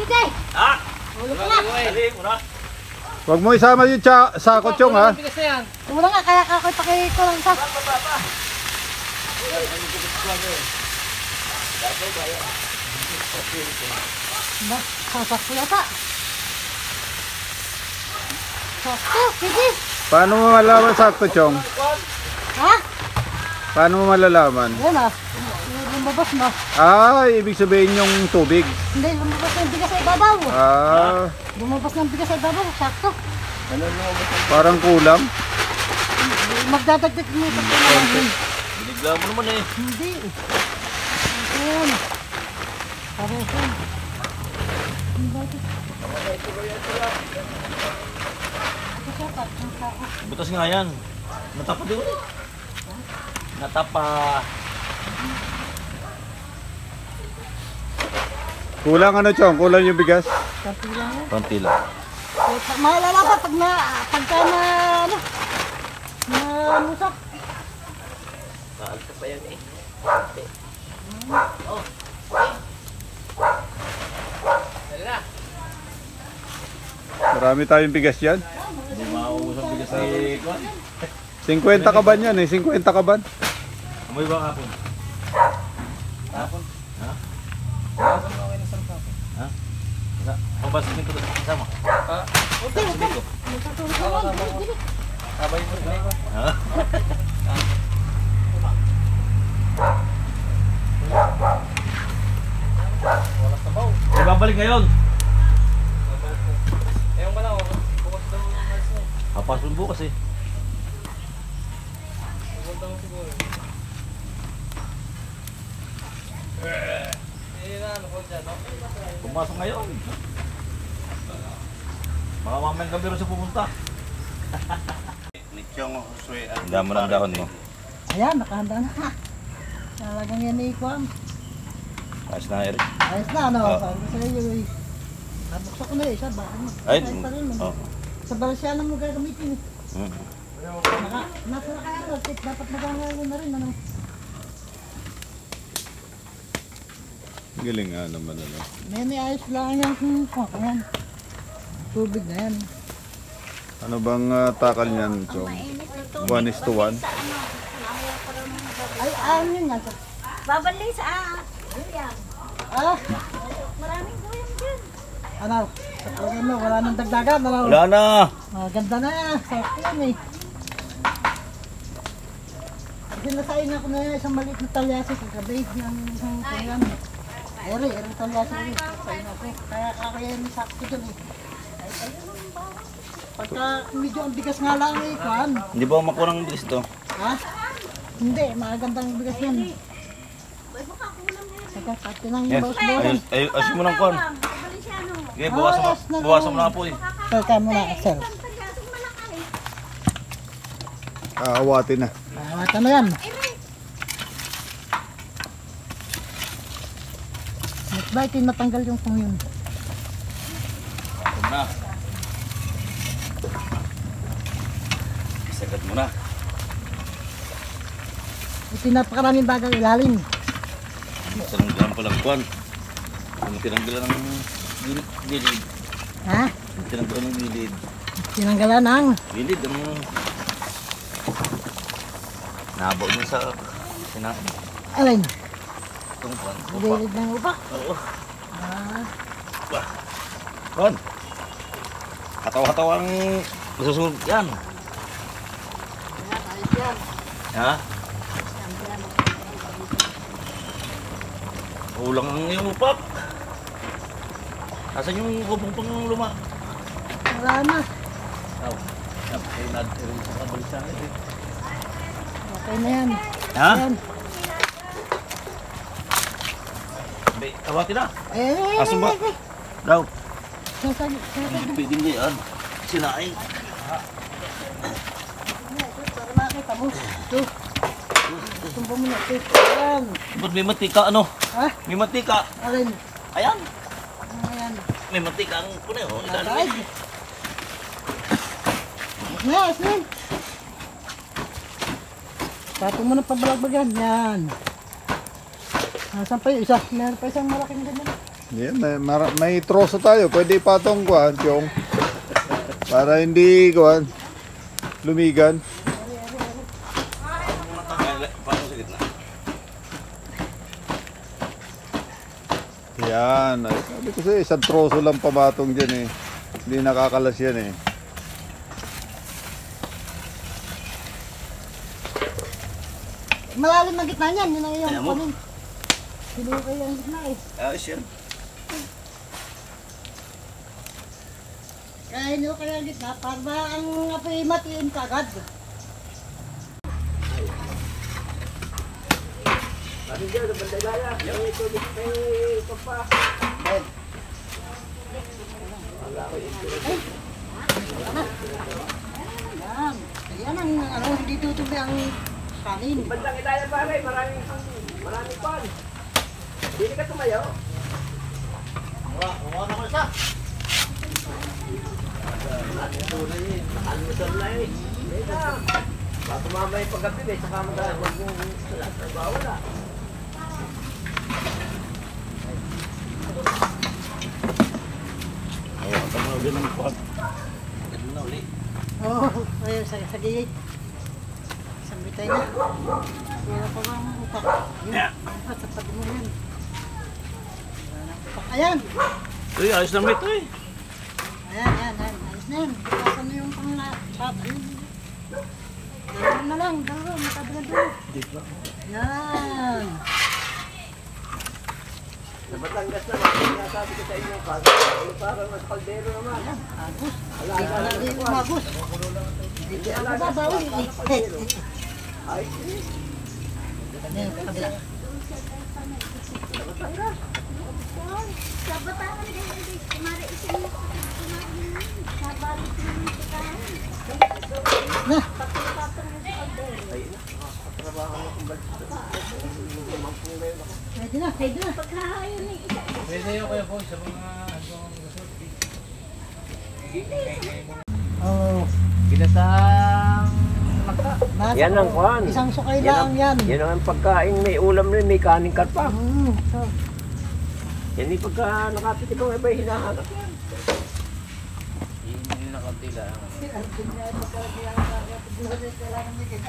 sige. Ha? Ulo ka na. Dali, muna. Huwag mo isama yung sako, Chong, ha? Ulo nga, kaya ako'y pakikulang isa. Ba, sasakto yata. Sakto, sige. Paano mo malalaman sakto, Chong? Ha? Paano mo malalaman? Yan ah. Lumabas na. Ah, ibig sabihin yung tubig. Hindi, lumabas na yung bigas sa ibabaw. Ah, Lumabas na yung bigas sa ibabaw, sakto. parang kulang. Magdadagdag mo sa pinalaman. Binigla mo naman eh. Hindi. Ayan. Parehan. Butas nga yan. Natapa din ulit. Natapa. Kulang ano, Chong? Kulang yung bigas? Kapilang yan. Konti lang. Maalala pa pagka na ano, na musak. Kaalta pa yan eh. Marami tayong bigas yan. Hindi mauubos ang bigas ni Kwan. 50 kaban yan eh, 50 kaban. Amoy ba kapon? Kapon? Ha? Ha? Ha? Pabasin ko doon sama. Okay, okay. Magkatulog naman. Dili. Sabay mo ba? Ha? Wala sabaw. Eh, babalik ngayon. Ewan ba na, bukas daw ang hapasun bukas eh. Pupunta mo siguro. Pumasok ngayon. Mga mamayang gabi rin siya pupunta. Ang damo ng dahon mo. Ayan, nakahanda na. Talagang yan ni Kwan. Ayos na, Eric. Ayos na, ano? Sabi ko sa iyo eh. Nabuksan ko na eh, isa ba? Ay, pa rin, oh. Sa Balasyanan mo gagamitin eh. Nasa na kaya ano, dapat magangalo na rin, ano? Galing nga naman ano. May ayos lang yung ayan. Tubig na yan. Ano bang takal niyan, Chong? 1:1? Ay, ano yun nga? Babalik sa guyang. Ah, Maraming guyang dyan. ano? Kapag ano, wala nang dagdagan, ano? Wala na! Ganda na, sakto yan eh. Kasi nasain ako na isang maliit na talyasi sa gabi ng isang kayan. Eri talyasi rin. Nasain ako. Kaya kakayan sakto dyan eh. Pagka medyo ang bigas nga lang eh, Kwan. Hindi ba makuha ng bilis ito? Ha? Hindi, magandang bigas yan. Saka pati ng Yes. bawas-bawasan. Ayusin mo ng kwan. Balisyano. Okay, bawasan mo na po eh. Saka mo na, sir. Talyasing malaki. Aawatin na. Mahawatan na yan. Next bite, matanggal yung pang yun. Ito na. Isagat mo na. Ito napakaraming bagay ilalim. Tinanggalan pa lang kwan. Tinanggalan ng gilid. Ha? Tinanggalan ng gilid. Tinanggalan ng Gilid ang nabaw dun sa sinabi. alin? Itong kwan. Gilid ng upak. Oo. Ah, Kwan. Katawa-katawang masusunod yan. ayos yan. Ha? Kulang ang iyong upak. Nasaan yung kubong pang luma? Wala na. Aw. Ay, nag-irin sa kabalisan eh. Okay na yan. Ha? Yan. May tawatin na. Eh, Asan ba? Daw. Sasag. Pwedeng ngayon. Sinaing. Para makita mo. Ito. Tumbo mo na ito. Ayan. Ba't may mantika ano? Ha? May mantika. Alin? Ayan. Ayan. May mantika ang puno. Oh. Ay. Ilalim. Yes, man. Patong mo ng pabalagbagan. Yan. Nasaan pa yung isa? Meron pa isang malaking ganyan. Yan, may troso tayo. Pwede ipatong kuhan, yung para hindi kuhan lumigan. Paano sa gitna? Yan. Ay, sabi ko sa'yo, isang troso lang pamatong dyan eh. Hindi nakakalas yan eh. Malalim ang gitna niyan, yun ang iyong Alam mo? kunin. Sinuyo kayo ang gitna eh. Ayos yan. Kaya nyo kayo ang gitna, para ba ang apoy matiin kagad. Yan. Yan ang ano, hindi tutubi ang kanin. Bandang itaya pare, maraming pan. Hindi ka tumayo. Kuha na ko isa. Almusal na eh. Hindi na. Baka tumama yung paggabi eh, saka wala. Tawagin ng kuha. Ganun na ulit. Oo, ayun, sa gilid. Isang bitay na. Wala pa ba ang upak? Yun, sa pag mo yan. Wala na ang upak. Ayan! Uy, ayos lang ito eh. Ayan, ayan, ayan. Ayos na yan. Pagkasan mo yung pang-laptop. Ayun. Dalawa na lang, dalawa. Matabilan doon. Yan. Sa Batangas naman, sinasabi ko sa inyo, parang mas kaldero naman. Ayan, agos. Hindi ka na rin umagos. Hindi ka na babawi. Ay, Ayan, kabila. Sa Batangan din, kumari isang sa balik ng pagkain. Na, Patong-patong ng kaldero. pwede na, pwede na. Pagkahayon ng isa. Oo. ginatang maka. Nasa Yan ang ko. kwan. Isang sukay lang yan. Yan ang pagkain, may ulam rin, may kaning karpa. So, Yan yung pagka nakapit ikaw, ay ba hinahanap yan?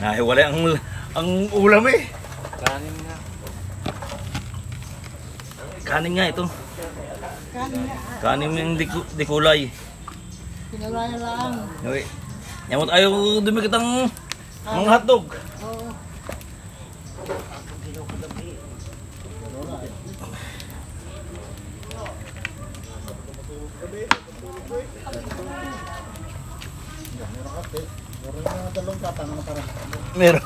Nahiwalay ang ulam eh. Kanin nga ito. kanin na. Kanin yung di kulay. Pinalaya lang. Okay. Yamot ayaw dumikit ang mga hotdog. Oo. Meron.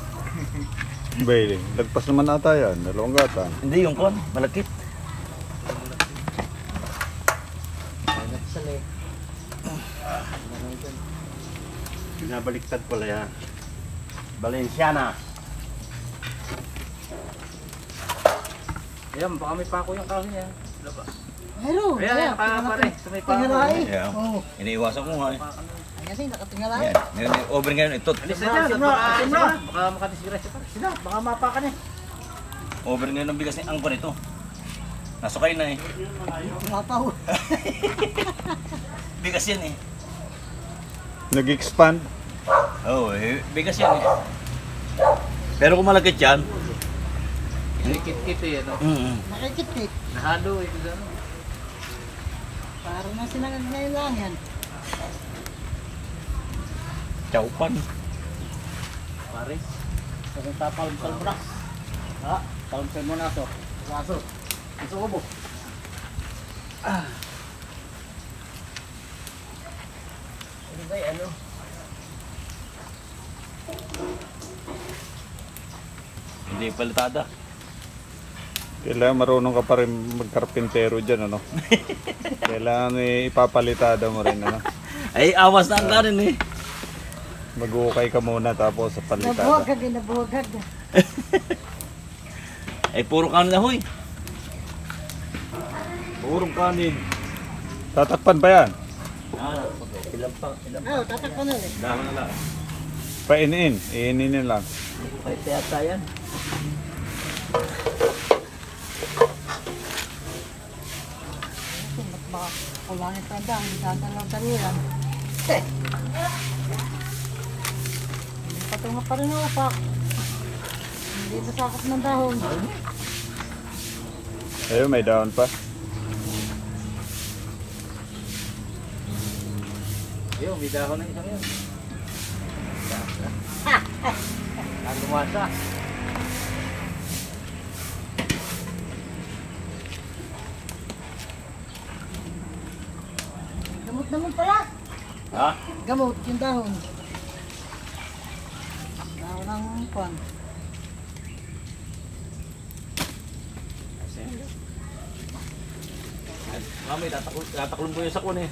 Bailey, lagpas naman ata yan. Dalawang gata. Hindi yung kon, malakit. Binabaliktad pala yan. Valenciana. Ayan, baka may pako yung kahoy niya. Meron. Ayan, pare. Sa may pako. Tingalay. Yeah. Oo. Iniiwasan ko nga eh. Ay, kasi nakatingalay. Yan. Ngayon, over ngayon ito. Alisin na, simra. Baka makadisgrasya pa. Sina, baka mapakan niya. Over ngayon ang bigas ni Angkon ito. Nasukay na eh. Tumapaw. Bigas yan eh. Nag-expand. Oo, bigas yan eh. Pero kung malagkit yan, Kit-kit eh, no? Nakikit-kit. Nahalo eh, gano'n. Parang na sinangagailangan. chowpan. Paris. Kung tapal sa bras. Ha? Taon sa mo na to. Laso. Gusto ko mo. Ano ba ano? Hindi palitada. Kailangan marunong ka pa rin magkarpintero dyan, ano? Kailangan ipapalitada mo rin, ano? Ay, awas na ang kanin eh. Mag-uukay ka muna tapos sa palitada. Nabuhagag, nabuhagag. Ay, puro kanin na huy. Purong kanin. Tatakpan pa yan. Ilang pang, ilang Oo, tatakpan na ulit. Dama na lang. Painin. Iininin lang. pang yata yan. Kulangin pa dyan, hindi saan lang taliran. Hindi patunga pa rin ang upak. Hindi nasakop ng dahon. Ayun, may dahon pa. Ayun, may dahon na isang yun. Ang lumasa. Gamot naman pala. Ha? Gamot, yung dahon. Dahon ng kwan. Mami, tataklom ko yung sakon eh.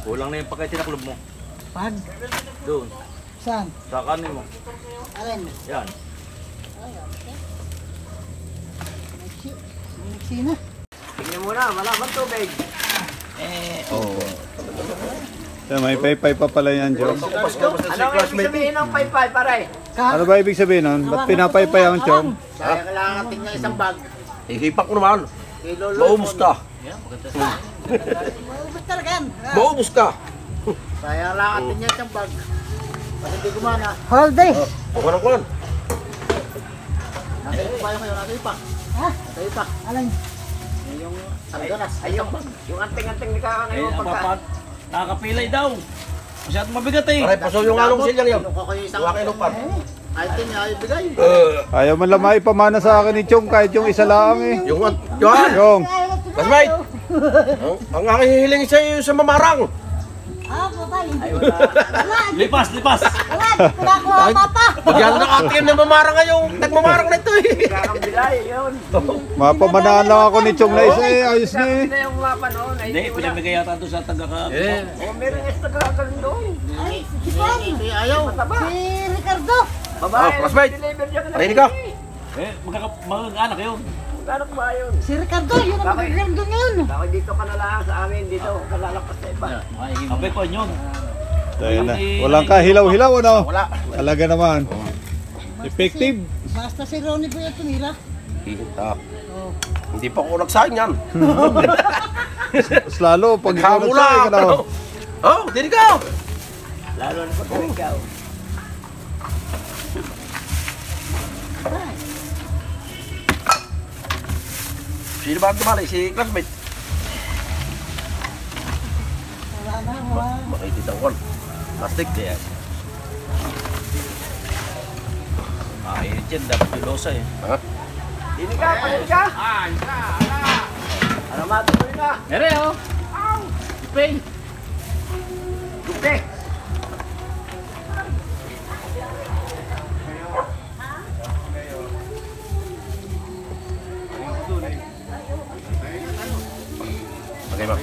Kulang na yung pagka tinaklom mo. Pag? Doon. Saan? Sa kanin mo. Alin? Yan. Sino? Tingnan mo na, malaman tubig. Oo. May paypay pa pala yan, Chong. Ano ang ibig sabihin ng paypay, pare? Ano ba ibig sabihin nun? Ba't pinapaypay ang Chong? Kaya kailangan natin niya isang bag. Ihipak ko naman. Ilulot. Maubos ka. Maubos talaga yan. Maubos ka. Kaya kailangan natin niya isang bag. Pag hindi gumana, Holiday! Kuhan ang kuhan. nasa ipa kayo, nasa ipa. Ha? Nasa ipa. Alin? Yung sarganas. Ay, yung anting-anting ni Kakang Eh, ngayon ang pagka. papat. Nakakapilay daw. Masyadong mabigat eh. Pare, paso yung along silyang yun. Kinuha ko yung isang Huwag kayo lupan. Ay, ito niya, ibigay. Ayaw man lang maipamana sa akin ni Chong kahit yung isa lang eh. Yung yan. Chong, Classmate. Ang aking hihiling sa iyo sa mamarang. Ah, babay. Ay, wala. Lipas, lipas. Wala, wala ko ang papa. Bigyan na atin ng mamarang ngayong nagmamarang na ito eh. Kakang bilay, yun. mapamanaan lang ako ni Chong na isa eh. Ayos na eh. Na yung mapa noon. Ay, Hindi, pinamigay yata doon sa taga-ka. Oh, meron yung nagkakaroon doon. Ay, si Juan. Hindi ayaw. Mataba. Si Ricardo. Babae. classmate. Deliver niya ka na. Parinig ka. Eh, mag-anak yun. Magkano ba yun? Si Ricardo, yun ang Bakit? magaganda ngayon. Ako dito ka na lang sa amin. Dito ka lalapas sa iba. Abay ko yun. Tayo na. Walang kahilaw-hilaw ano? Wala. Talaga naman. Effective. Basta si Ronnie po yung tumira. Ah, hindi pa ako nagsayang yan. Mas lalo pag ikaw Naghamula. nagsayang ka na. Oh, dito ka. Lalo na pag ikaw. Sino ba ang tumali? Si classmate. Wala na, wala. Makikita ko. Plastic. Kaya. Mainit yan, dapat yung losa eh. Ha? Dini ka, panin ka. Ano matuloy na? Ere, oh. Ipay. Dukde. Okay ba?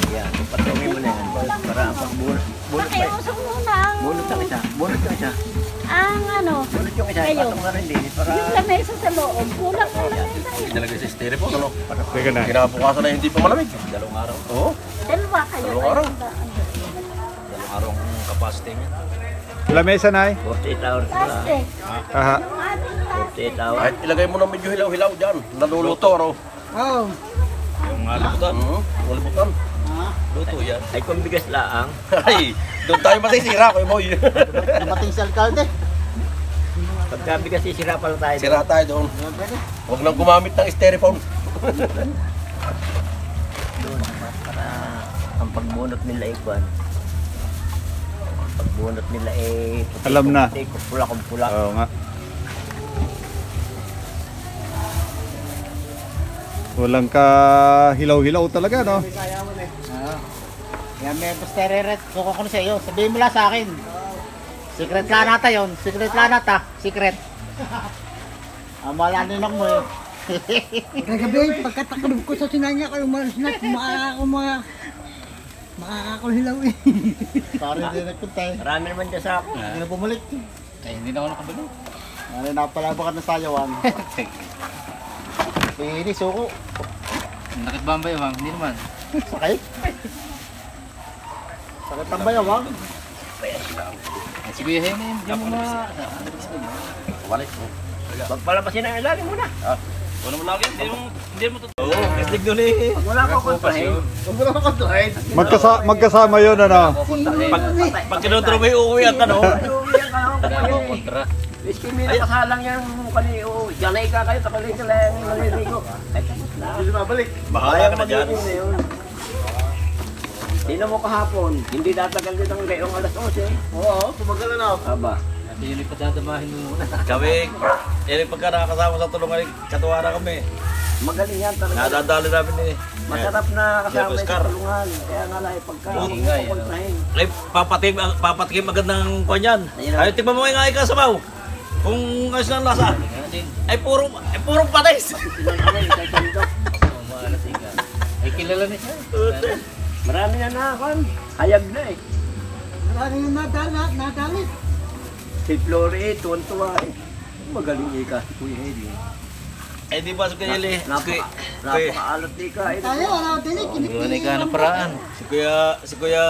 Yan, patungin mo na yan. Para pagbunot. Bunot ba? Pakiusap muna ang Bunot ang isa. Bunot yung isa. ang ano, Bunot yung isa. Kayo. Patong na rin din. Para... yung lamesa sa loob. Kulang na lamesa yun. Nilagay sa styrofoam, ano? Teka na. Kinabukasan na hindi pa malamig. Dalawang araw. Oo. Dalawa kayo. Dalawang araw. Dalawang araw ang capacity niya. Lamesa na eh. 48 hours na. Plastic. Aha. Yung ating plastic. 48 hours. Kahit ilagay mo na medyo hilaw-hilaw dyan. Naluluto, ano? Oh, Yung liputan. Walibutan. Luto yan. Ay kung bigas laang. Ay, doon tayo masisira, Kuya Boy. Dumating si alkalde. Pagka bigas sisira pala tayo. Sira tayo doon. Huwag nang gumamit ng styrofoam. Doon. Para ang pagbunot nila ay kwan. Ang pagbunot nila ay puti. Alam na. Pula kung pula. Oo nga. Walang kahilaw-hilaw talaga no? Yan, may basta reret. Suko ko na sa iyo. Sabihin mo lang sa akin. Secret lanata yun. Secret lanata. Secret. Malanin ako mo eh. kagabi, pagkatakalog ko sa sinanya kayo malas na, makakakulhilaw eh. Parang hindi nagpunta eh. Marami naman dyan sa ako. Hindi na bumalik. Eh, hindi na ako nakabalo. Ano napalabakan ng sayawan. Ini suko. Nakit ba ang bayawang? Hindi naman. Sakay. Sakit ang bayawang. Sige, hindi mo na... Balik. Pagpalabasin ang ilalim muna. Wala mo lagi, hindi mo totoo. Kastig doon eh. Wala ko kontrahin. Magkasama yun, ano? Pag kinuturo mo yung uuwi ang ano. Uwiyan ka ako. kontra. Iski may nakasalang yan kani o janay ka kayo takalay ka lang maliligo. Hindi mabalik. Bahala ka na dyan. Sino mo kahapon? Hindi tatagal din ang gayong alas 11. Oo, tumagal na. Aba. Hindi yun yung padadamahin mo muna. Kami, yan pagka nakakasama sa tulungan, katuwara kami. Magaling yan talaga. Nadadali namin eh. Masarap na kasama Jeff sa Oscar. tulungan. Kaya nga lang pagka Ingay, kontrahin. Ay, papatikim agad ng kanyan. Ay, tignan mo nga ikaw sabaw. Kung ayos na ang lasa. Ay, puro patis. Ay, kilala niya siya. Marami na nakakon. Hayag na eh. Marami yung nadalit. Si Flory, tuwan-tuwa eh. Magaling ika si Kuya Hedi. Ay, di ba sa kanyali? Napakaalot ika. Tayo, wala din eh. Iwanay ka ng paraan. Si Kuya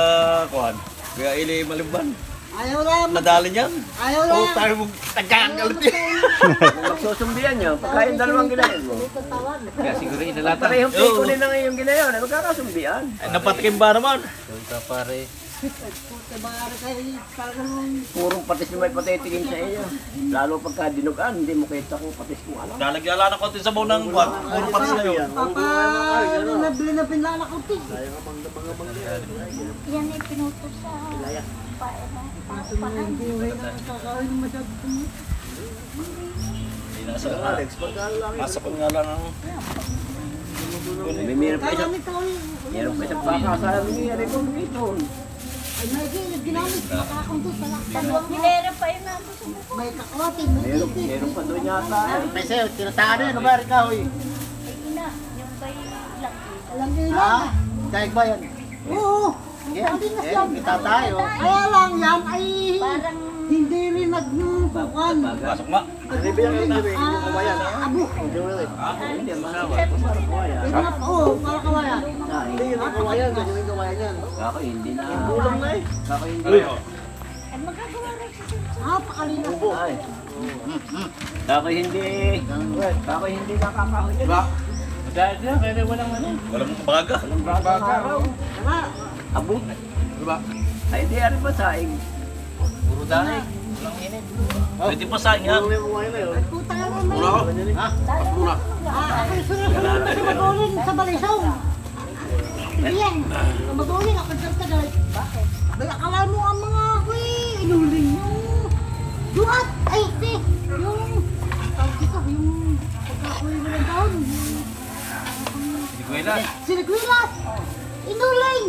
Kuhan. Kuya Ili Malimban. Ayaw lang. Nadali niyan. Ayaw Oo, lang. tayo mong nagkakalit eh. Magsusumbihan niyo. Pagkain dalawang ginayon mo. Kaya siguro inalata. Parehong piko din ang iyong ginayon. Ay magkakasumbihan. Ay, napatikim ba naman? Doon ka pare. Tabara kayo, parang Purong patis na may patitikin sa iyo. Lalo pagka dinugan, hindi mo kita kung patis mo alam. Lalagyan lang ng konti sabaw ng buwan. Puro patis na yun. nabili na pinlala ko ti. Yan ay pinuto sa paano. Hindi na kakain masyado. Asa ko nga lang ang... May meron pa isang, meron pa isang pakasala ni Eric dito. Ay, may ginamit. Makakong doon sa laksan. Dalawang hilera pa yun nandun sa buko. May kakwatin. Meron pa doon yata. Pese, tinataan eh. Ano ba, ikaw eh? Ay, ina, yung kay lang. Alam niyo Ha? lang. Daig ba yan? Oo. Sabi na siya. Kita tayo. Kaya lang yan ay Parang hindi rin nagpukan. Pasok ma. Abo. Hindi, mahal. Ito na po. Para kawayan. Hindi yun ang kawayan. Ganyan yung kawayan yan. Kako hindi na. Kulang na eh. Kako hindi Uy, na. ay magagawa rin siya. Pakalina. Ay. Kako hindi. Kako hindi nakakahon yun. Dahil na, kaya walang ano. walang baga. Walang baga araw. Abo. Diba? Ay, di ari ba saing? Puro dahil. Walang init. Pwede pa sa yan. Kulang yung kawayan na yun. Puta ka naman. Muna ko. Ha? Muna. Ay, sunod ko na sa magulin sa balisong. Iyan. Sa magulin ako dyan tagay. Bakit? Ay, akala mo ang mga inuling yung duat. Ay, di. Yung, tawag dito, yung pagkakuwi mo ng taon. Hindi ko ilan. Sinigwilas. Inuling.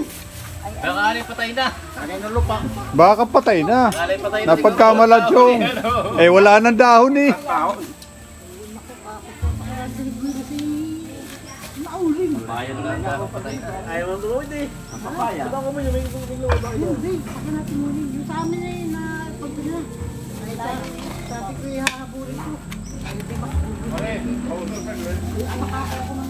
Baka alay patay na. Ano yung lupa? Baka patay na. Alay patay na. Napagkamalad yung. Eh, wala nang dahon eh. Sinigwilas si Mauling. Bayan na nga. Patay na. Ayaw mo tumawid eh. Ang papaya. Hindi, pagka natin muli. Yung sa amin eh, na pagpila. Ay, sabi ko ihahabulin ko. Ay, di ba? Ay, anak ako